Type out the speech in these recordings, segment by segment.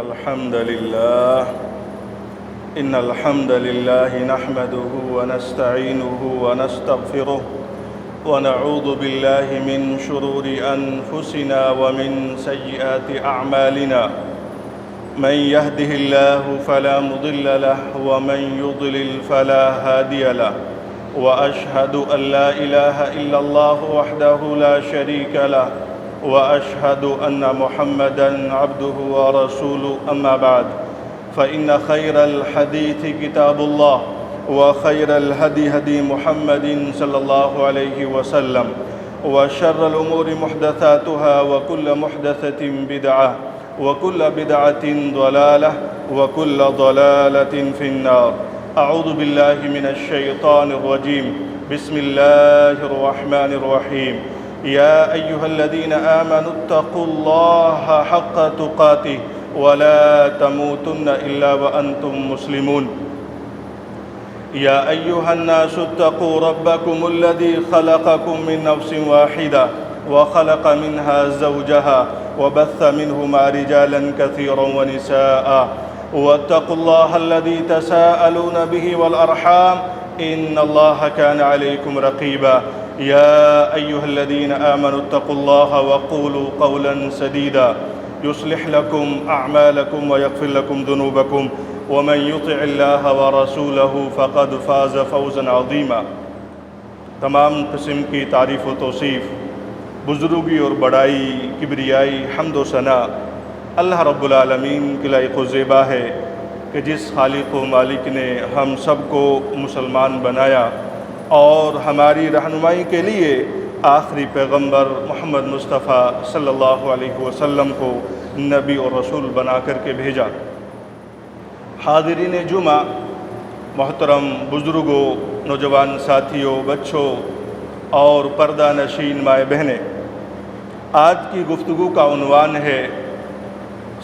إن الحمد لله نحمده ونستعينه ونستغفره ونعوذ بالله من شرور أنفسنا ومن سيئات أعمالنا من يهده الله فلا مضل له ومن يضلل فلا هادي له وأشهد أن لا إله إلا الله وحده لا شريك له وأشهد أن محمدًا عبده ورسوله أما بعد فإن خير الحديث كتاب الله وخير الهدي هدي محمد صلى الله عليه وسلم وشر الأمور محدثاتها وكل محدثة بدعة وكل بدعة ضلالة وكل ضلالة في النار أعوذ بالله من الشيطان الرجيم بسم الله الرحمن الرحيم يا أيها الذين آمنوا اتقوا الله حق تقاته ولا تموتن إلا وأنتم مسلمون يا أيها الناس اتقوا ربكم الذي خلقكم من نفس واحدة وخلق منها زوجها وبث منهما رجالا كثيرا ونساء واتقوا الله الذي تساءلون به والأرحام إن الله كان عليكم رقيبا يا أيها الذين آمنوا اتقوا الله وقولوا قولا سديدا يصلح لكم أعمالكم ويغفر لكم ذنوبكم ومن يطع الله ورسوله فقد فاز فوزا عظيما۔ تمام قسم کی تعریف و توصیف، بزرگی اور بڑائی، کبریائی، حمد و ثنا اللہ رب العالمین کے لائق و زیبا ہے کہ جس خالق و مالک نے ہم سب کو مسلمان بنایا اور ہماری رہنمائی کے لیے آخری پیغمبر محمد مصطفیٰ صلی اللہ علیہ وسلم کو نبی اور رسول بنا کر کے بھیجا۔ حاضرین جمعہ، محترم بزرگوں، نوجوان ساتھیوں، بچوں اور پردہ نشین مائیں بہنیں، آج کی گفتگو کا عنوان ہے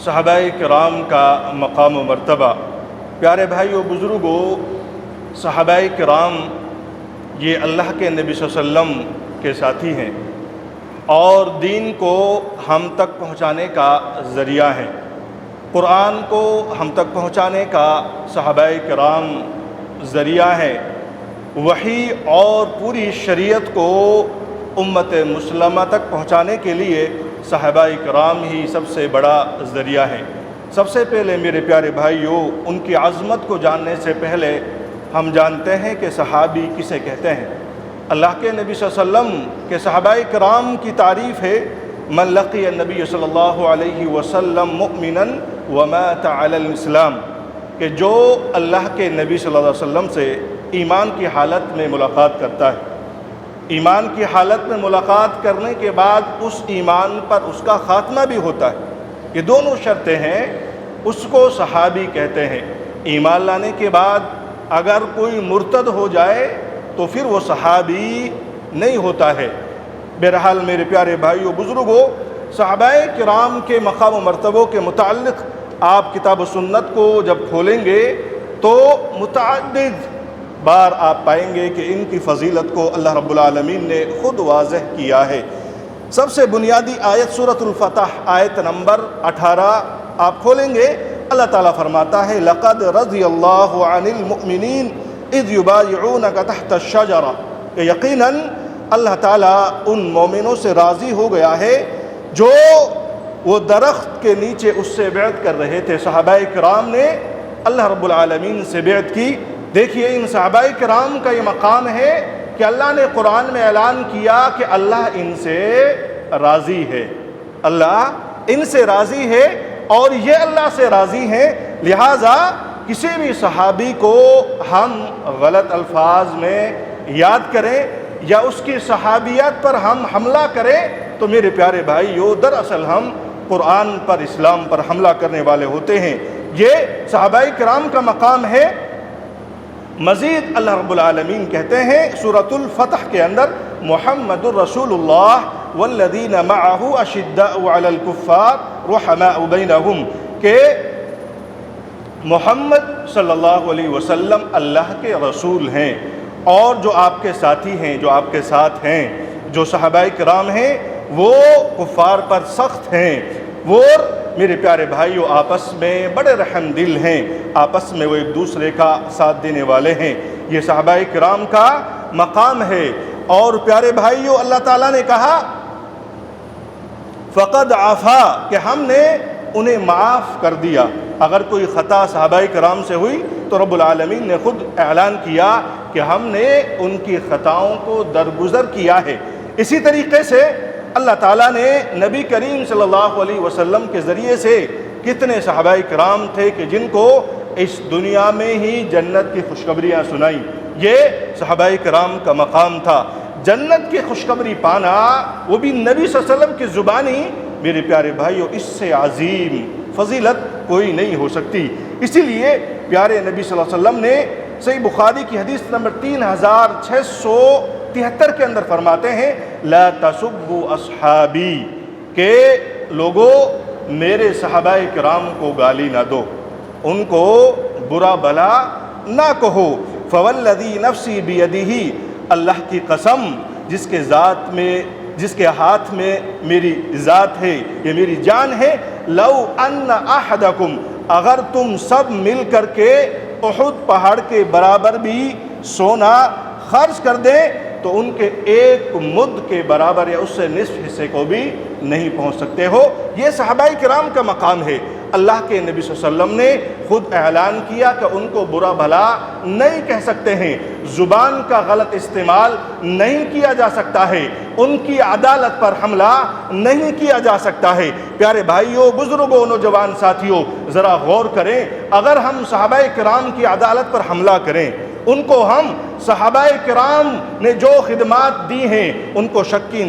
صحابہ کرام کا مقام و مرتبہ۔ پیارے بھائیو بزرگوں، صحابہ کرام یہ اللہ کے نبی صلی اللہ علیہ وسلم کے ساتھی ہیں اور دین کو ہم تک پہنچانے کا ذریعہ ہیں۔ قرآن کو ہم تک پہنچانے کا صحابہ کرام ذریعہ ہیں۔ وحی اور پوری شریعت کو امت مسلمہ تک پہنچانے کے لیے صحابہ کرام ہی سب سے بڑا ذریعہ ہیں۔ سب سے پہلے میرے پیارے بھائیوں، ان کی عظمت کو جاننے سے پہلے ہم جانتے ہیں کہ صحابی کسے کہتے ہیں۔ اللہ کے نبی صلی اللہ علیہ وسلم کے صحابہ کرام کی تعریف ہے من لقی النبی صلی اللہ علیہ وسلم مؤمنا ومات علی الاسلام، کہ جو اللہ کے نبی صلی اللہ علیہ وسلم سے ایمان کی حالت میں ملاقات کرتا ہے، ایمان کی حالت میں ملاقات کرنے کے بعد اس ایمان پر اس کا خاتمہ بھی ہوتا ہے، یہ دونوں شرطیں ہیں، اس کو صحابی کہتے ہیں۔ ایمان لانے کے بعد اگر کوئی مرتد ہو جائے تو پھر وہ صحابی نہیں ہوتا ہے۔ بہرحال میرے پیارے بھائیو بزرگوں، صحابہ کرام کے مقام و مرتبوں کے متعلق آپ کتاب و سنت کو جب کھولیں گے تو متعدد بار آپ پائیں گے کہ ان کی فضیلت کو اللہ رب العالمین نے خود واضح کیا ہے۔ سب سے بنیادی آیت سورۃ الفتح آیت نمبر 18 آپ کھولیں گے، اللہ تعالیٰ فرماتا ہے لَقَدْ رَضِيَ اللَّهُ عَنِ الْمُؤْمِنِينَ اِذْ يُبَايِعُونَكَ تَحْتَ الشَّجَرَةِ، کہ یقیناً اللہ تعالیٰ ان مومنوں سے راضی ہو گیا ہے جو وہ درخت کے نیچے اس سے بیعت کر رہے تھے۔ صحابہ کرام نے اللہ رب العالمین سے بیعت کی۔ دیکھیے ان صحابہ کرام کا یہ مقام ہے کہ اللہ نے قرآن میں اعلان کیا کہ اللہ ان سے راضی ہے، اللہ ان سے راضی ہے اور یہ اللہ سے راضی ہیں، لہٰذا کسی بھی صحابی کو ہم غلط الفاظ میں یاد کریں یا اس کی صحابیت پر ہم حملہ کریں تو میرے پیارے بھائیو دراصل ہم قرآن پر، اسلام پر حملہ کرنے والے ہوتے ہیں۔ یہ صحابہ کرام کا مقام ہے۔ مزید اللہ رب العالمین کہتے ہیں سورۃ الفتح کے اندر محمد الرسول اللہ والذین معہ اشداء علی الکفار رحماء بینہم، کہ محمد صلی اللہ علیہ وسلم اللہ کے رسول ہیں اور جو آپ کے ساتھی ہیں، جو آپ کے ساتھ ہیں، جو صحابہ کرام ہیں وہ کفار پر سخت ہیں، وہ میرے پیارے بھائیوں آپس میں بڑے رحم دل ہیں، آپس میں وہ ایک دوسرے کا ساتھ دینے والے ہیں۔ یہ صحابہ کرام کا مقام ہے۔ اور پیارے بھائیوں اللہ تعالیٰ نے کہا فقد عفا کہ ہم نے انہیں معاف کر دیا۔ اگر کوئی خطا صحابہ کرام سے ہوئی تو رب العالمین نے خود اعلان کیا کہ ہم نے ان کی خطاؤں کو درگزر کیا ہے۔ اسی طریقے سے اللہ تعالیٰ نے نبی کریم صلی اللہ علیہ وسلم کے ذریعے سے کتنے صحابہ کرام تھے کہ جن کو اس دنیا میں ہی جنت کی خوشخبریاں سنائیں۔ یہ صحابہ کرام کا مقام تھا۔ جنت کی خوشخبری پانا وہ بھی نبی صلی اللہ علیہ وسلم کی زبانی، میرے پیارے بھائیوں اس سے عظیم فضیلت کوئی نہیں ہو سکتی۔ اسی لیے پیارے نبی صلی اللہ علیہ وسلم نے صحیح بخاری کی حدیث نمبر 3673 کے اندر فرماتے ہیں لا تسبوا اصحابی کہ لوگوں میرے صحابہ کرام کو گالی نہ دو، ان کو برا بھلا نہ کہو۔ فوالذی نفسی بیدہ اللہ کی قسم جس کے ہاتھ میں میری ذات ہے، یہ میری جان ہے، لو ان احدکم اگر تم سب مل کر کے احد پہاڑ کے برابر بھی سونا خرچ کر دیں تو ان کے ایک مد کے برابر یا اس سے نصف حصے کو بھی نہیں پہنچ سکتے ہو۔ یہ صحابہ کرام کا مقام ہے۔ اللہ کے نبی صلی اللہ علیہ وسلم نے خود اعلان کیا کہ ان کو برا بھلا نہیں کہہ سکتے ہیں، زبان کا غلط استعمال نہیں کیا جا سکتا ہے، ان کی عدالت پر حملہ نہیں کیا جا سکتا ہے۔ پیارے بھائیوں، بزرگوں، نوجوان ساتھیوں، ذرا غور کریں، اگر ہم صحابہ کرام کی عدالت پر حملہ کریں، ان کو ہم صحابہ کرام نے جو خدمات دی ہیں ان کو شک کی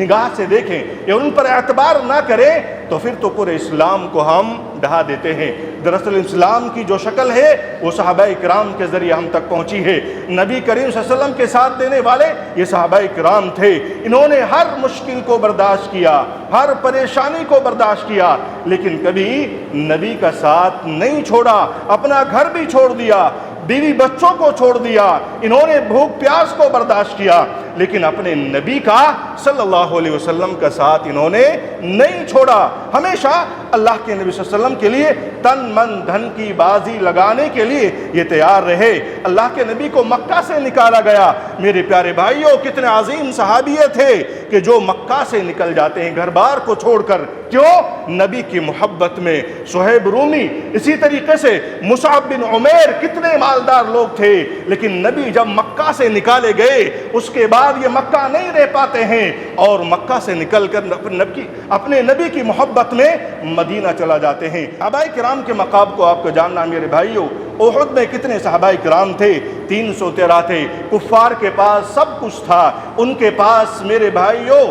نگاہ سے دیکھیں یا ان پر اعتبار نہ کریں تو پھر تو پورے اسلام کو ہم ڈھا دیتے ہیں۔ دراصل اسلام کی جو شکل ہے وہ صحابہ کرام کے ذریعے ہم تک پہنچی ہے۔ نبی کریم صلی اللہ علیہ وسلم کے ساتھ دینے والے یہ صحابہ کرام تھے۔ انہوں نے ہر مشکل کو برداشت کیا، ہر پریشانی کو برداشت کیا، لیکن کبھی نبی کا ساتھ نہیں چھوڑا، اپنا گھر بھی چھوڑ دیا، بیوی بچوں کو چھوڑ دیا، انہوں نے بھوک پیاس کو برداشت کیا، لیکن اپنے نبی کا صلی اللہ علیہ وسلم کا ساتھ انہوں نے نہیں چھوڑا۔ ہمیشہ اللہ کے نبی صلی اللہ علیہ وسلم کے لیے تن من دھن کی بازی لگانے کے لیے یہ تیار رہے۔ اللہ کے نبی کو مکہ سے نکالا گیا۔ میرے پیارے بھائیوں، کتنے عظیم صحابیے تھے کہ جو مکہ سے نکل جاتے ہیں گھر بار کو چھوڑ کر، کیوں؟ نبی کی محبت میں۔ صہیب رومی، اسی طریقے سے مصعب بن عمیر، کتنے مالدار لوگ تھے، لیکن نبی جب مکہ سے نکالے گئے اس کے بعد یہ مکہ نہیں رہ پاتے ہیں اور مکہ سے نکل کر اپنے نبی کی محبت میں مدینہ چلا جاتے ہیں۔ صحابہ کرام کے مقام کو آپ کو جاننا میرے بھائیوں، احد میں کتنے صحابہ کرام تھے؟ 313 تھے۔ کفار کے پاس سب کچھ تھا، ان کے پاس میرے بھائیوں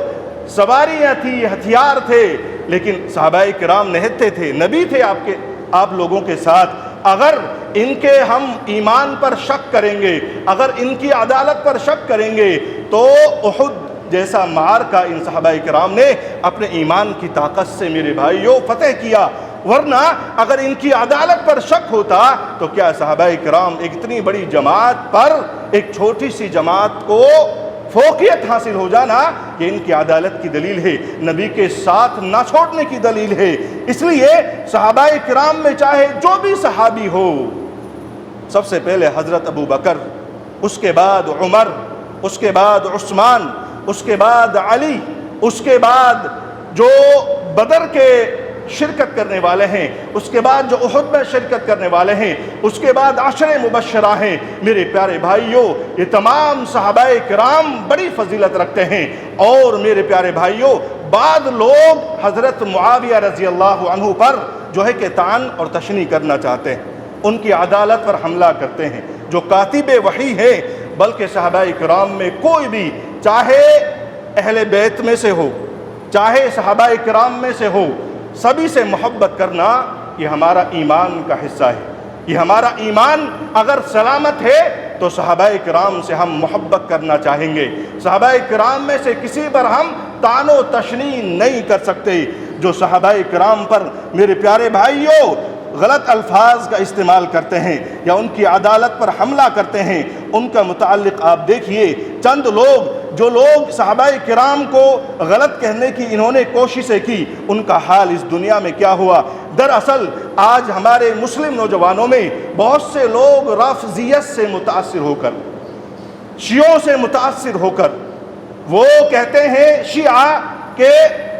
سواریاں تھی، ہتھیار تھے، لیکن صحابہ کرام نہتے تھے، نبی تھے آپ لوگوں کے ساتھ۔ اگر ان کے ہم ایمان پر شک کریں گے، اگر ان کی عدالت پر شک کریں گے تو احد جیسا معرکہ ان صحابہ کرام نے اپنے ایمان کی طاقت سے میرے بھائیوں فتح کیا، ورنہ اگر ان کی عدالت پر شک ہوتا تو کیا صحابہ کرام ایک اتنی بڑی جماعت پر ایک چھوٹی سی جماعت کو فوقیت حاصل ہو جانا، یہ ان کی عدالت کی دلیل ہے، نبی کے ساتھ نہ چھوڑنے کی دلیل ہے۔ اس لیے صحابہ کرام میں چاہے جو بھی صحابی ہو، سب سے پہلے حضرت ابو بکر، اس کے بعد عمر، اس کے بعد عثمان، اس کے بعد علی، اس کے بعد جو بدر کے شرکت کرنے والے ہیں، اس کے بعد جو احد میں شرکت کرنے والے ہیں، اس کے بعد عشر مبشرہ ہیں۔ میرے پیارے بھائیوں، یہ تمام صحابہ کرام بڑی فضیلت رکھتے ہیں، اور میرے پیارے بھائیوں بعض لوگ حضرت معاویہ رضی اللہ عنہ پر جو ہے کہ طعن اور تشنیع کرنا چاہتے ہیں، ان کی عدالت پر حملہ کرتے ہیں، جو کاتب وحی ہے۔ بلکہ صحابہ کرام میں کوئی بھی، چاہے اہل بیت میں سے ہو، چاہے صحابہ کرام میں سے ہو، سبھی سے محبت کرنا یہ ہمارا ایمان کا حصہ ہے۔ یہ ہمارا ایمان اگر سلامت ہے تو صحابہ کرام سے ہم محبت کرنا چاہیں گے، صحابہ کرام میں سے کسی پر ہم طعن و تشنیع نہیں کر سکتے۔ جو صحابہ کرام پر میرے پیارے بھائیوں غلط الفاظ کا استعمال کرتے ہیں یا ان کی عدالت پر حملہ کرتے ہیں، ان کا متعلق آپ دیکھیے، چند لوگ جو لوگ صحابہ کرام کو غلط کہنے کی انہوں نے کوششیں کی، ان کا حال اس دنیا میں کیا ہوا۔ دراصل آج ہمارے مسلم نوجوانوں میں بہت سے لوگ رافضیت سے متاثر ہو کر، شیعوں سے متاثر ہو کر، وہ کہتے ہیں شیعہ کہ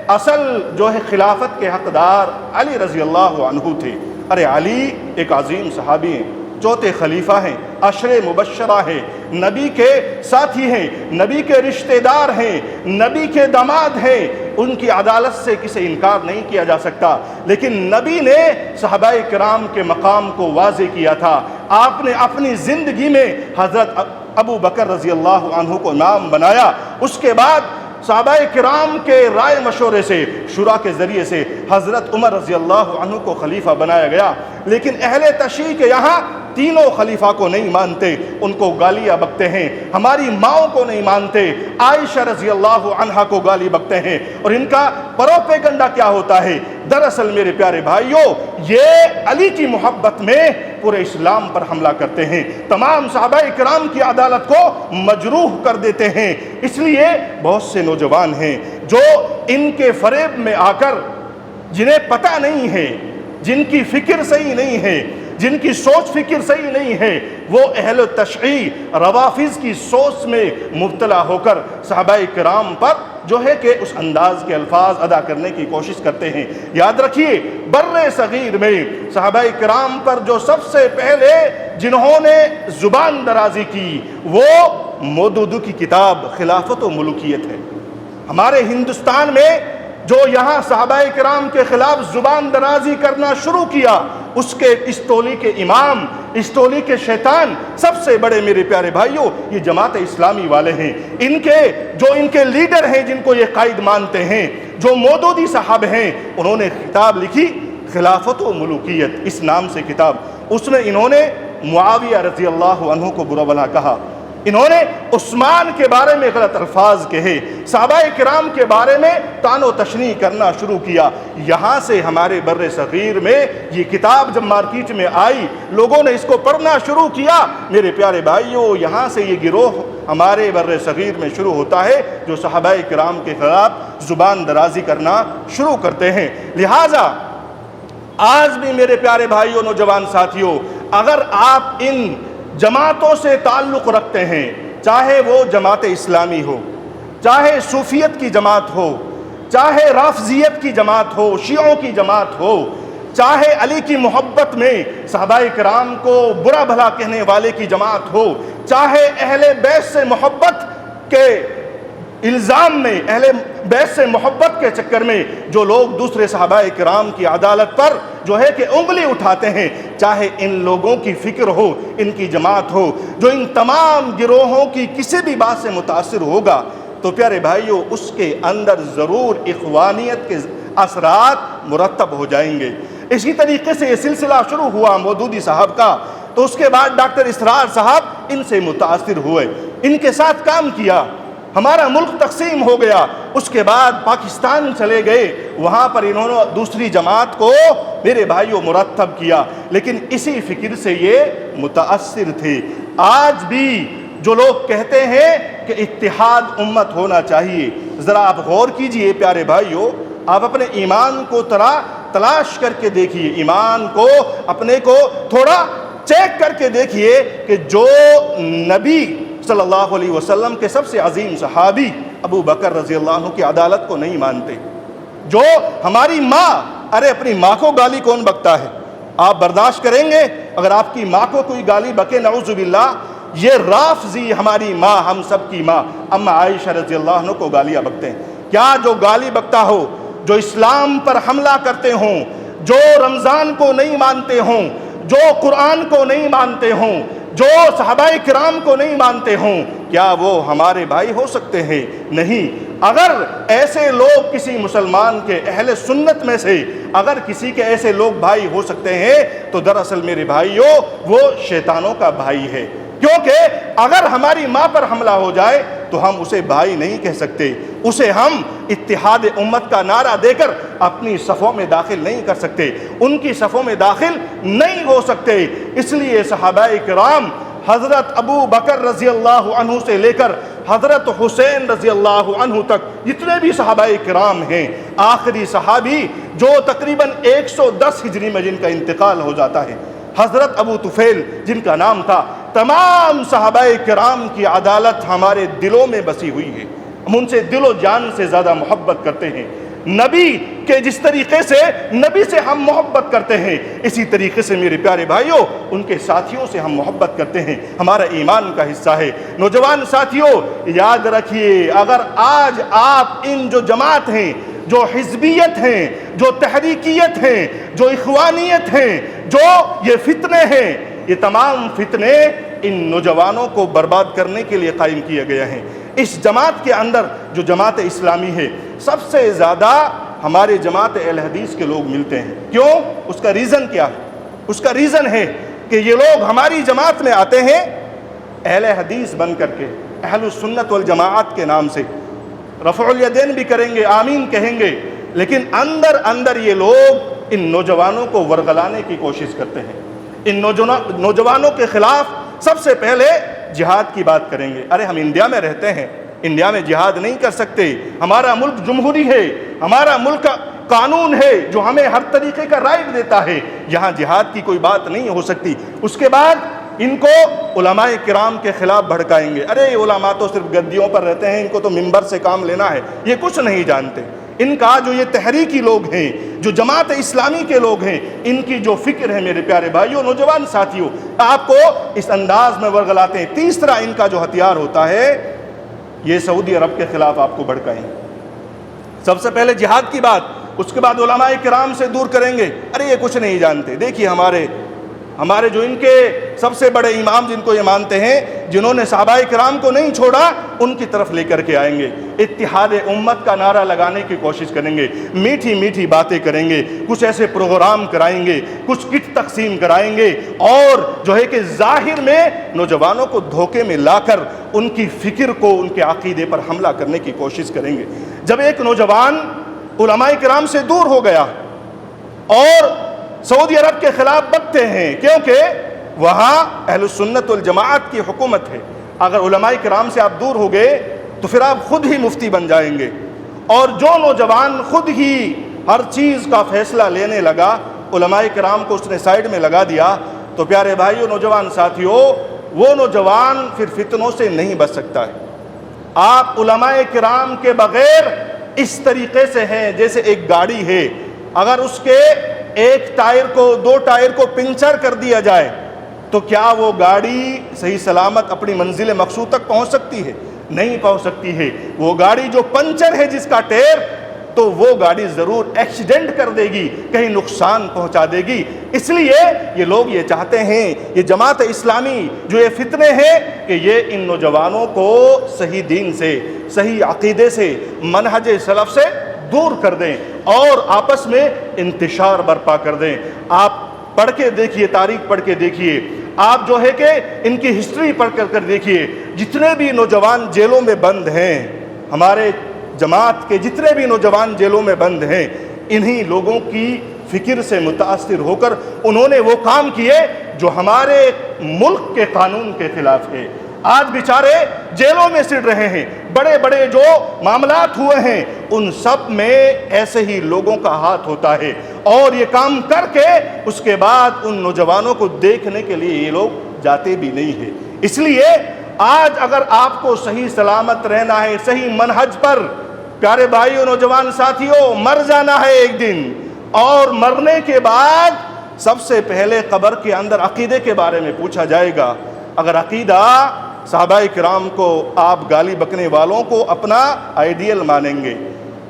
اصل جو ہے خلافت کے حقدار علی رضی اللہ عنہ تھے۔ ارے علی ایک عظیم صحابی ہیں، چوتھے خلیفہ ہیں، عشرے مبشرہ ہیں، نبی کے ساتھی ہیں، نبی کے رشتہ دار ہیں، نبی کے داماد ہیں، ان کی عدالت سے کسی انکار نہیں کیا جا سکتا۔ لیکن نبی نے صحابہ کرام کے مقام کو واضح کیا تھا۔ آپ نے اپنی زندگی میں حضرت ابو بکر رضی اللہ عنہ کو امام بنایا، اس کے بعد صحابہ کرام کے رائے مشورے سے، شورا کے ذریعے سے حضرت عمر رضی اللہ عنہ کو خلیفہ بنایا گیا۔ لیکن اہل تشیع کے یہاں تینوں خلیفہ کو نہیں مانتے، ان کو گالیاں بکتے ہیں، ہماری ماؤں کو نہیں مانتے، عائشہ رضی اللہ عنہا کو گالی بکتے ہیں، اور ان کا پروپیگنڈا کیا ہوتا ہے؟ دراصل میرے پیارے بھائیوں، یہ علی کی محبت میں پورے اسلام پر حملہ کرتے ہیں، تمام صحابہ کرام کی عدالت کو مجروح کر دیتے ہیں۔ اس لیے بہت سے نوجوان ہیں جو ان کے فریب میں آ کر، جنہیں پتہ نہیں ہے، جن کی فکر صحیح نہیں ہے، جن کی سوچ فکر صحیح نہیں ہے، وہ اہل تشیع روافض کی سوچ میں مبتلا ہو کر صحابہ کرام پر جو ہے کہ اس انداز کے الفاظ ادا کرنے کی کوشش کرتے ہیں۔ یاد رکھیے، بر صغیر میں صحابہ کرام پر جو سب سے پہلے جنہوں نے زبان درازی کی، وہ مودودو کی کتاب خلافت و ملوکیت ہے۔ ہمارے ہندوستان میں جو یہاں صحابہ کرام کے خلاف زبان درازی کرنا شروع کیا، اس کے اس ٹولی کے امام، اس ٹولی کے شیطان سب سے بڑے میرے پیارے بھائیوں یہ جماعت اسلامی والے ہیں۔ ان کے لیڈر ہیں، جن کو یہ قائد مانتے ہیں، جو مودودی صاحب ہیں، انہوں نے کتاب لکھی خلافت و ملوکیت اس نام سے کتاب۔ اس میں انہوں نے معاویہ رضی اللہ عنہ کو برا بھلا کہا، انہوں نے عثمان کے بارے میں غلط الفاظ کہے، صحابہ کرام کے بارے میں طعن و تشنیع کرنا شروع کیا۔ یہاں سے ہمارے بر صغیر میں یہ کتاب جب مارکیٹ میں آئی، لوگوں نے اس کو پڑھنا شروع کیا۔ میرے پیارے بھائیوں، یہاں سے یہ گروہ ہمارے بر صغیر میں شروع ہوتا ہے جو صحابہ کرام کے خلاف زبان درازی کرنا شروع کرتے ہیں۔ لہٰذا آج بھی میرے پیارے بھائیوں، نوجوان ساتھیوں، اگر آپ ان جماعتوں سے تعلق رکھتے ہیں، چاہے وہ جماعت اسلامی ہو، چاہے صوفیت کی جماعت ہو، چاہے رافضیت کی جماعت ہو، شیعوں کی جماعت ہو، چاہے علی کی محبت میں صحابہ کرام کو برا بھلا کہنے والے کی جماعت ہو، چاہے اہل بیت سے محبت کے الزام میں، اہل بیت سے محبت کے چکر میں جو لوگ دوسرے صحابہ کرام کی عدالت پر جو ہے کہ انگلی اٹھاتے ہیں، چاہے ان لوگوں کی فکر ہو، ان کی جماعت ہو، جو ان تمام گروہوں کی کسی بھی بات سے متاثر ہوگا، تو پیارے بھائیوں اس کے اندر ضرور اخوانیت کے اثرات مرتب ہو جائیں گے۔ اسی طریقے سے یہ سلسلہ شروع ہوا مودودی صاحب کا، تو اس کے بعد ڈاکٹر اسرار صاحب ان سے متاثر ہوئے، ان کے ساتھ کام کیا، ہمارا ملک تقسیم ہو گیا۔ اس کے بعد پاکستان چلے گئے، وہاں پر انہوں نے دوسری جماعت کو میرے بھائیوں مرتب کیا، لیکن اسی فکر سے یہ متاثر تھے۔ آج بھی جو لوگ کہتے ہیں کہ اتحاد امت ہونا چاہیے، ذرا آپ غور کیجئے پیارے بھائیوں، آپ اپنے ایمان کو تلاش کر کے دیکھیے، ایمان کو اپنے کو تھوڑا چیک کر کے دیکھیے کہ جو نبی صلی اللہ علیہ وسلم کے سب سے عظیم صحابی ابو بکر رضی اللہ عنہ کی عدالت کو نہیں مانتے، جو ہماری ماں، ارے اپنی ماں کو گالی کون بکتا ہے؟ آپ برداشت کریں گے اگر آپ کی ماں کو کوئی گالی بکے؟ نعوذ باللہ، یہ رافضی ہماری ماں، ہم سب کی ماں اما عائشہ رضی اللہ عنہ کو گالیاں بکتے ہیں۔ کیا جو گالی بکتا ہو، جو اسلام پر حملہ کرتے ہوں، جو رمضان کو نہیں مانتے ہوں، جو قرآن کو نہیں مانتے ہوں، جو صحابہ کرام کو نہیں مانتے ہوں، کیا وہ ہمارے بھائی ہو سکتے ہیں؟ نہیں۔ اگر ایسے لوگ کسی مسلمان کے اہل سنت میں سے اگر کسی کے ایسے لوگ بھائی ہو سکتے ہیں تو دراصل میرے بھائیوں وہ شیطانوں کا بھائی ہے، کیونکہ اگر ہماری ماں پر حملہ ہو جائے تو ہم اسے بھائی نہیں کہہ سکتے، اسے ہم اتحاد امت کا نعرہ دے کر اپنی صفوں میں داخل نہیں کر سکتے، ان کی صفوں میں داخل نہیں ہو سکتے۔ اس لیے صحابہ کرام حضرت ابو بکر رضی اللہ عنہ سے لے کر حضرت حسین رضی اللہ عنہ تک جتنے بھی صحابہ کرام ہیں، آخری صحابی جو تقریباً 110 ہجری میں جن کا انتقال ہو جاتا ہے، حضرت ابو طفیل جن کا نام تھا، تمام صحابہ کرام کی عدالت ہمارے دلوں میں بسی ہوئی ہے، ہم ان سے دل و جان سے زیادہ محبت کرتے ہیں۔ نبی کے جس طریقے سے نبی سے ہم محبت کرتے ہیں، اسی طریقے سے میرے پیارے بھائیوں ان کے ساتھیوں سے ہم محبت کرتے ہیں، ہمارا ایمان کا حصہ ہے۔ نوجوان ساتھیوں یاد رکھیے، اگر آج آپ ان جو جماعت ہیں، جو حزبیت ہیں، جو تحریکیت ہیں، جو اخوانیت ہیں، جو یہ فتنے ہیں، یہ تمام فتنے ان نوجوانوں کو برباد کرنے کے لیے قائم کیے گئے ہیں۔ اس جماعت کے اندر جو جماعت اسلامی ہے، سب سے زیادہ ہمارے جماعت اہل حدیث کے لوگ ملتے ہیں۔ کیوں؟ اس کا ریزن کیا ہے؟ اس کا ریزن ہے کہ یہ لوگ ہماری جماعت میں آتے ہیں اہل حدیث بن کر کے، اہل السنت والجماعت کے نام سے رفع الیدین بھی کریں گے، آمین کہیں گے، لیکن اندر اندر یہ لوگ ان نوجوانوں کو ورغلانے کی کوشش کرتے ہیں۔ ان نوجوانوں کے خلاف سب سے پہلے جہاد کی بات کریں گے۔ ارے ہم انڈیا میں رہتے ہیں، انڈیا میں جہاد نہیں کر سکتے، ہمارا ملک جمہوری ہے، ہمارا ملک قانون ہے جو ہمیں ہر طریقے کا رائٹ دیتا ہے، یہاں جہاد کی کوئی بات نہیں ہو سکتی۔ اس کے بعد ان کو علماء کرام کے خلاف بھڑکائیں گے، ارے علماء تو صرف گدیوں پر رہتے ہیں، ان کو تو منبر سے کام لینا ہے، یہ کچھ نہیں جانتے۔ ان کا جو یہ تحریکی لوگ ہیں، جو جماعت اسلامی کے لوگ ہیں، ان کی جو فکر ہے میرے پیارے بھائیوں نوجوان ساتھیوں، آپ کو اس انداز میں ورغلاتے ہیں۔ تیسرا ان کا جو ہتھیار ہوتا ہے، یہ سعودی عرب کے خلاف آپ کو بھڑکائیں گے۔ سب سے پہلے جہاد کی بات، اس کے بعد علماء کرام سے دور کریں گے، ارے یہ کچھ نہیں جانتے۔ دیکھیے ہمارے جو ان کے سب سے بڑے امام جن کو یہ مانتے ہیں، جنہوں نے صحابہ کرام کو نہیں چھوڑا، ان کی طرف لے کر کے آئیں گے، اتحاد امت کا نعرہ لگانے کی کوشش کریں گے، میٹھی میٹھی باتیں کریں گے، کچھ ایسے پروگرام کرائیں گے، کچھ کٹ تقسیم کرائیں گے، اور جو ہے کہ ظاہر میں نوجوانوں کو دھوکے میں لا کر ان کی فکر کو، ان کے عقیدے پر حملہ کرنے کی کوشش کریں گے۔ جب ایک نوجوان علماء کرام سے دور ہو گیا اور سعودی عرب کے خلاف بکتے ہیں، کیونکہ وہاں اہل السنت والجماعت کی حکومت ہے، اگر علماء کرام سے آپ دور ہو گئے تو پھر آپ خود ہی مفتی بن جائیں گے، اور جو نوجوان خود ہی ہر چیز کا فیصلہ لینے لگا، علماء کرام کو اس نے سائیڈ میں لگا دیا، تو پیارے بھائیو نوجوان ساتھیو، وہ نوجوان پھر فتنوں سے نہیں بچ سکتا ہے۔ آپ علماء کرام کے بغیر اس طریقے سے ہیں جیسے ایک گاڑی ہے، اگر اس کے ایک ٹائر کو، دو ٹائر کو پنچر کر دیا جائے تو کیا وہ گاڑی صحیح سلامت اپنی منزل مقصود تک پہنچ سکتی ہے؟ نہیں پہنچ سکتی ہے۔ وہ گاڑی جو پنچر ہے جس کا ٹائر، تو وہ گاڑی ضرور ایکسیڈنٹ کر دے گی، کہیں نقصان پہنچا دے گی۔ اس لیے یہ لوگ یہ چاہتے ہیں، یہ جماعت اسلامی جو یہ فتنے ہیں، کہ یہ ان نوجوانوں کو صحیح دین سے، صحیح عقیدے سے، منہج سلف سے دور کر دیں اور آپس میں انتشار برپا کر دیں۔ آپ پڑھ کے دیکھیے، تاریخ پڑھ کے دیکھیے، آپ جو ہے کہ ان کی ہسٹری پڑھ کر دیکھیے، جتنے بھی نوجوان جیلوں میں بند ہیں، ہمارے جماعت کے جتنے بھی نوجوان جیلوں میں بند ہیں، انہی لوگوں کی فکر سے متاثر ہو کر انہوں نے وہ کام کیے جو ہمارے ملک کے قانون کے خلاف ہے۔ آج بیچارے جیلوں میں سڑ رہے ہیں، بڑے بڑے جو معاملات ہوئے ہیں ان سب میں ایسے ہی لوگوں کا ہاتھ ہوتا ہے، اور یہ کام کر کے اس کے بعد ان نوجوانوں کو دیکھنے کے لیے یہ لوگ جاتے بھی نہیں ہیں۔ اس لیے آج اگر آپ کو صحیح سلامت رہنا ہے، صحیح منہج پر، پیارے بھائیو نوجوان ساتھیوں، مر جانا ہے ایک دن، اور مرنے کے بعد سب سے پہلے قبر کے اندر عقیدے کے بارے میں پوچھا جائے گا۔ اگر عقیدہ صحابہ کرام کو، آپ گالی بکنے والوں کو اپنا آئیڈیل مانیں گے،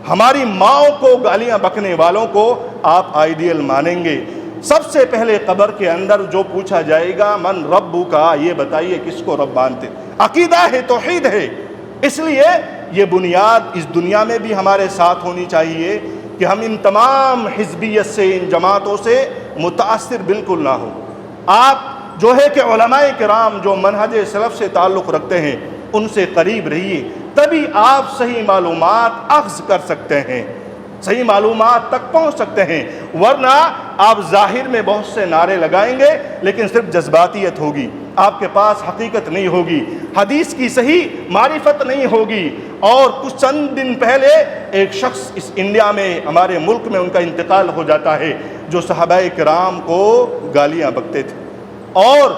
ہماری ماؤں کو گالیاں بکنے والوں کو آپ آئیڈیل مانیں گے، سب سے پہلے قبر کے اندر جو پوچھا جائے گا من ربو کا، یہ بتائیے کس کو رب مانتے؟ عقیدہ ہے، توحید ہے۔ اس لیے یہ بنیاد اس دنیا میں بھی ہمارے ساتھ ہونی چاہیے کہ ہم ان تمام حزبیت سے، ان جماعتوں سے متاثر بالکل نہ ہو۔ آپ جو ہے کہ علماء کرام جو منہج سلف سے تعلق رکھتے ہیں ان سے قریب رہیے، تبھی آپ صحیح معلومات اخذ کر سکتے ہیں۔ صحیح معلومات تک پہنچ سکتے ہیں، ورنہ آپ ظاہر میں بہت سے نعرے لگائیں گے لیکن صرف جذباتیت ہوگی، آپ کے پاس حقیقت نہیں ہوگی، حدیث کی صحیح معرفت نہیں ہوگی۔ اور کچھ چند دن پہلے ایک شخص اس انڈیا میں، ہمارے ملک میں ان کا انتقال ہو جاتا ہے، جو صحابہ کرام کو گالیاں بکتے تھے اور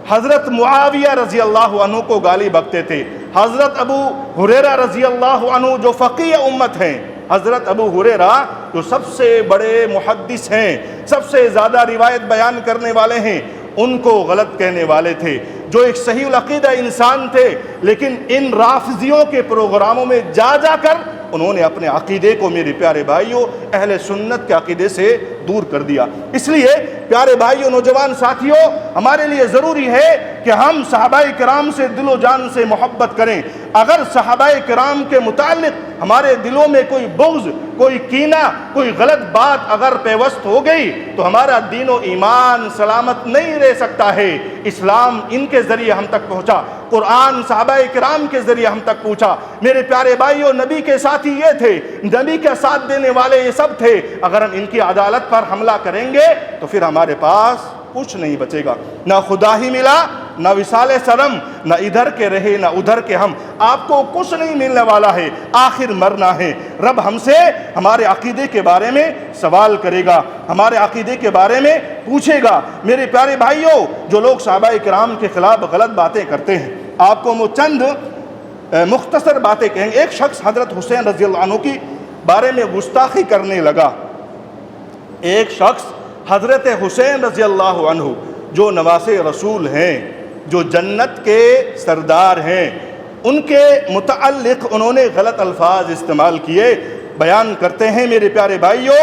حضرت معاویہ رضی اللہ عنہ کو گالی بکتے تھے۔ حضرت ابو ہریرہ رضی اللہ عنہ جو فقیہ امت ہیں، حضرت ابو ہریرہ جو سب سے بڑے محدث ہیں، سب سے زیادہ روایت بیان کرنے والے ہیں، ان کو غلط کہنے والے تھے، جو ایک صحیح العقیدہ انسان تھے، لیکن ان رافضیوں کے پروگراموں میں جا جا کر انہوں نے اپنے عقیدے کو، میرے پیارے بھائیوں، اہل سنت کے عقیدے سے دور کر دیا۔ اس لیے پیارے بھائیوں، نوجوان ساتھیوں، ہمارے لیے ضروری ہے کہ ہم صحابہ کرام سے دل و جان سے محبت کریں۔ اگر صحابہ کرام کے متعلق ہمارے دلوں میں کوئی بغض، کوئی کینہ، کوئی غلط بات اگر پیوست ہو گئی تو ہمارا دین و ایمان سلامت نہیں رہ سکتا ہے۔ اسلام ان کے ذریعے ہم تک پہنچا، قرآن صحابہ کرام کے ذریعے ہم تک پہنچا۔ میرے پیارے بھائیوں، نبی کے ساتھی یہ تھے، نبی کا ساتھ دینے والے یہ سب تھے۔ اگر ہم ان کی عدالت پر حملہ کریں گے تو پھر ہمارے پاس کچھ نہیں بچے گا، نہ خدا ہی ملا، نہ وصال سرم، نہ ادھر کے رہے نہ ادھر کے ہم، آپ کو کچھ نہیں ملنے والا ہے، آخر مرنا ہے۔ رب ہم سے ہمارے عقیدے کے بارے میں سوال کرے گا، ہمارے عقیدے کے بارے میں پوچھے گا۔ میرے پیارے بھائیوں، جو لوگ صحابہ کرام کے خلاف غلط باتیں کرتے ہیں، آپ کو وہ چند مختصر باتیں کہیں گے۔ ایک شخص حضرت حسین رضی اللہ عنہ کی بارے میں گستاخی کرنے لگا۔ ایک شخص حضرت حسین رضی اللہ عنہ جو نواسے رسول ہیں، جو جنت کے سردار ہیں، ان کے متعلق انہوں نے غلط الفاظ استعمال کیے۔ بیان کرتے ہیں میرے پیارے بھائیوں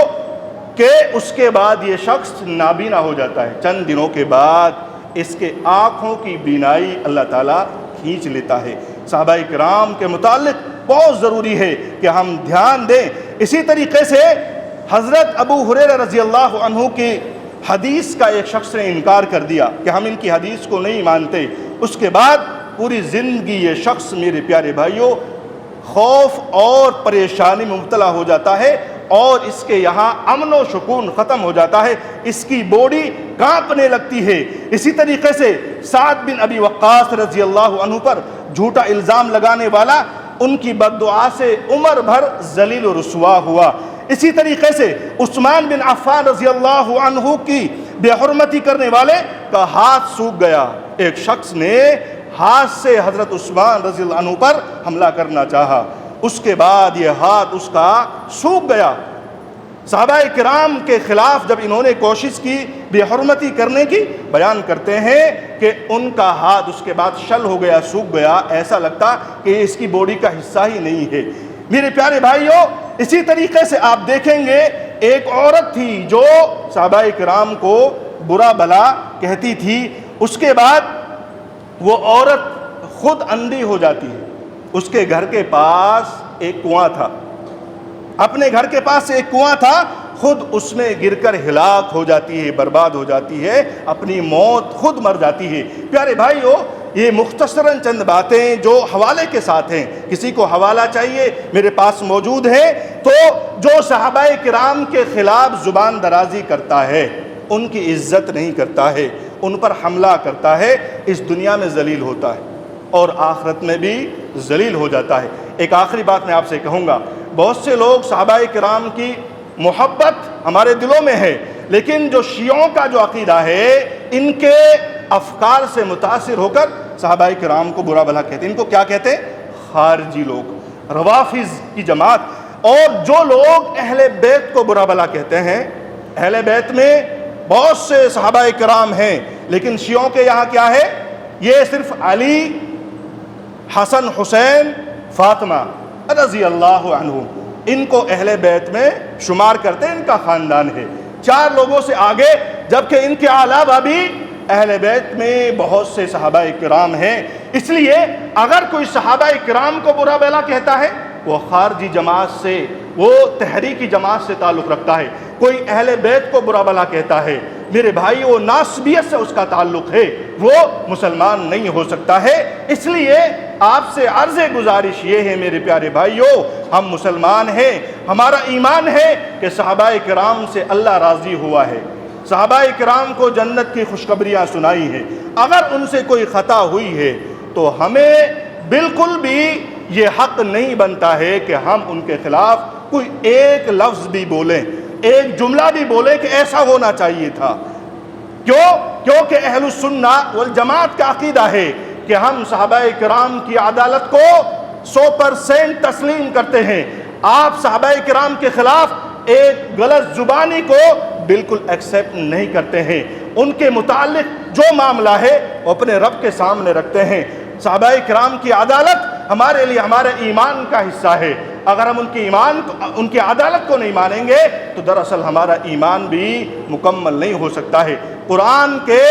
کہ اس کے بعد یہ شخص نابینا ہو جاتا ہے، چند دنوں کے بعد اس کے آنکھوں کی بینائی اللہ تعالیٰ کھینچ لیتا ہے۔ صحابہ کرام کے متعلق بہت ضروری ہے کہ ہم دھیان دیں۔ اسی طریقے سے حضرت ابو ہریرہ رضی اللہ عنہ کی حدیث کا ایک شخص نے انکار کر دیا کہ ہم ان کی حدیث کو نہیں مانتے۔ اس کے بعد پوری زندگی یہ شخص، میرے پیارے بھائیوں، خوف اور پریشانی میں مبتلا ہو جاتا ہے اور اس کے یہاں امن و سکون ختم ہو جاتا ہے، اس کی باڈی کانپنے لگتی ہے۔ اسی طریقے سے سعد بن ابی وقاص رضی اللہ عنہ پر جھوٹا الزام لگانے والا، ان کی بد دعا سے عمر بھر ذلیل و رسوا ہوا۔ اسی طریقے سے عثمان بن عفان رضی اللہ عنہ کی بے حرمتی کرنے والے کا ہاتھ سوکھ گیا۔ ایک شخص نے ہاتھ سے حضرت عثمان رضی اللہ عنہ پر حملہ کرنا چاہا، اس کے بعد یہ ہاتھ اس کا سوکھ گیا۔ صحابہ کرام کے خلاف جب انہوں نے کوشش کی بے حرمتی کرنے کی، بیان کرتے ہیں کہ ان کا ہاتھ اس کے بعد شل ہو گیا، سوکھ گیا، ایسا لگتا کہ یہ اس کی باڈی کا حصہ ہی نہیں ہے۔ میرے پیارے بھائیوں، اسی طریقے سے آپ دیکھیں گے ایک عورت تھی جو صحابہ کرام کو برا بھلا کہتی تھی، اس کے بعد وہ عورت خود اندھی ہو جاتی ہے۔ اس کے گھر کے پاس ایک کنواں تھا، اپنے گھر کے پاس ایک کنواں تھا، خود اس میں گر کر ہلاک ہو جاتی ہے، برباد ہو جاتی ہے، اپنی موت خود مر جاتی ہے۔ پیارے بھائیوں، یہ مختصراً چند باتیں جو حوالے کے ساتھ ہیں، کسی کو حوالہ چاہیے میرے پاس موجود ہے۔ تو جو صحابہ کرام کے خلاف زبان درازی کرتا ہے، ان کی عزت نہیں کرتا ہے، ان پر حملہ کرتا ہے، اس دنیا میں ذلیل ہوتا ہے اور آخرت میں بھی ذلیل ہو جاتا ہے۔ ایک آخری بات میں آپ سے کہوں گا، بہت سے لوگ صحابہ کرام کی محبت ہمارے دلوں میں ہے، لیکن جو شیعوں کا جو عقیدہ ہے، ان کے افکار سے متاثر ہو کر صحابہ کرام کو برا بھلا کہتے ہیں۔ ان کو کیا کہتے ہیں؟ خارجی لوگ، روافض کی جماعت۔ اور جو لوگ اہل بیت کو برا بھلا کہتے ہیں، اہل بیت میں بہت سے صحابہ کرام ہیں، لیکن شیعوں کے یہاں کیا ہے؟ یہ صرف علی، حسن، حسین، فاطمہ رضی اللہ عنہ، ان کو اہل بیت میں شمار کرتے ہیں، ان کا خاندان ہے، 4 لوگوں سے آگے، جبکہ ان کے علاوہ بھی اہل بیت میں بہت سے صحابہ کرام ہیں۔ اس لیے اگر کوئی صحابہ کرام کو برا بھلا کہتا ہے، وہ خارجی جماعت سے، وہ تحریکی جماعت سے تعلق رکھتا ہے۔ کوئی اہل بیت کو برا بھلا کہتا ہے، میرے بھائی، وہ ناسبیت سے اس کا تعلق ہے، وہ مسلمان نہیں ہو سکتا ہے۔ اس لیے آپ سے عرض گزارش یہ ہے میرے پیارے بھائیوں، ہم مسلمان ہیں، ہمارا ایمان ہے کہ صحابہ کرام سے اللہ راضی ہوا ہے، صحابہ کرام کو جنت کی خوشخبریاں سنائی ہیں۔ اگر ان سے کوئی خطا ہوئی ہے تو ہمیں بالکل بھی یہ حق نہیں بنتا ہے کہ ہم ان کے خلاف کوئی ایک لفظ بھی بولیں، ایک جملہ بھی بولیں کہ ایسا ہونا چاہیے تھا۔ کیونکہ اہل السنہ والجماعت کا عقیدہ ہے کہ ہم صحابہ کرام کی عدالت کو 100% تسلیم کرتے ہیں۔ آپ صحابہ کرام کے خلاف ایک غلط زبانی کو بالکل ایکسیپٹ نہیں کرتے ہیں، ان کے متعلق جو معاملہ ہے وہ اپنے رب کے سامنے رکھتے ہیں۔ صحابہ کرام کی عدالت ہمارے لیے ہمارے ایمان کا حصہ ہے۔ اگر ہم ان کی عدالت کو نہیں مانیں گے تو دراصل ہمارا ایمان بھی مکمل نہیں ہو سکتا ہے۔ قرآن کے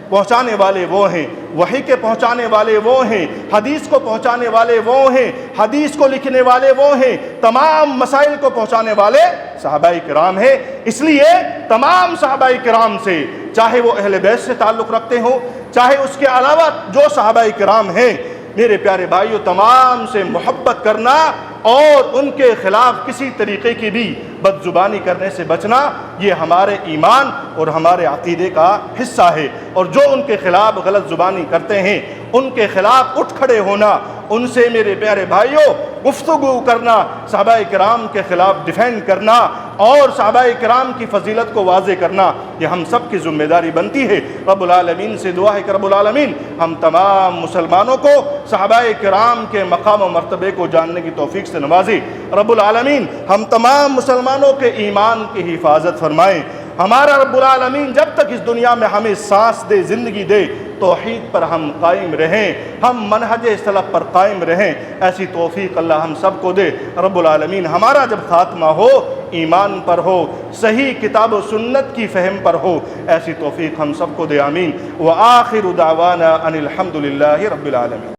پہنچانے والے وہ ہیں، وحی کے پہنچانے والے وہ ہیں، حدیث کو پہنچانے والے وہ ہیں، حدیث کو لکھنے والے وہ ہیں، تمام مسائل کو پہنچانے والے صحابہ کرام ہیں۔ اس لیے تمام صحابہ کرام سے، چاہے وہ اہل بیت سے تعلق رکھتے ہوں، چاہے اس کے علاوہ جو صحابہ کرام ہیں، میرے پیارے بھائیوں، تمام سے محبت کرنا اور ان کے خلاف کسی طریقے کی بھی بد زبانی کرنے سے بچنا، یہ ہمارے ایمان اور ہمارے عقیدے کا حصہ ہے۔ اور جو ان کے خلاف غلط زبانی کرتے ہیں، ان کے خلاف اٹھ کھڑے ہونا، ان سے میرے پیارے بھائیوں گفتگو کرنا، صحابہ کرام کے خلاف ڈیفینڈ کرنا اور صحابہ کرام کی فضیلت کو واضح کرنا، یہ ہم سب کی ذمہ داری بنتی ہے۔ رب العالمین سے دعا ہے کہ رب العالمین ہم تمام مسلمانوں کو صحابہ کرام کے مقام و مرتبے کو جاننے کی توفیق سے نوازے۔ رب العالمین ہم تمام مسلمانوں کے ایمان کی حفاظت فرمائیں۔ ہمارا رب العالمین جب تک اس دنیا میں ہمیں سانس دے، زندگی دے، توحید پر ہم قائم رہیں، ہم منہج سلف پر قائم رہیں، ایسی توفیق اللہ ہم سب کو دے۔ رب العالمین ہمارا جب خاتمہ ہو ایمان پر ہو، صحیح کتاب و سنت کی فہم پر ہو، ایسی توفیق ہم سب کو دے، آمین۔ وآخر دعوانا ان الحمد للہ رب العالمین۔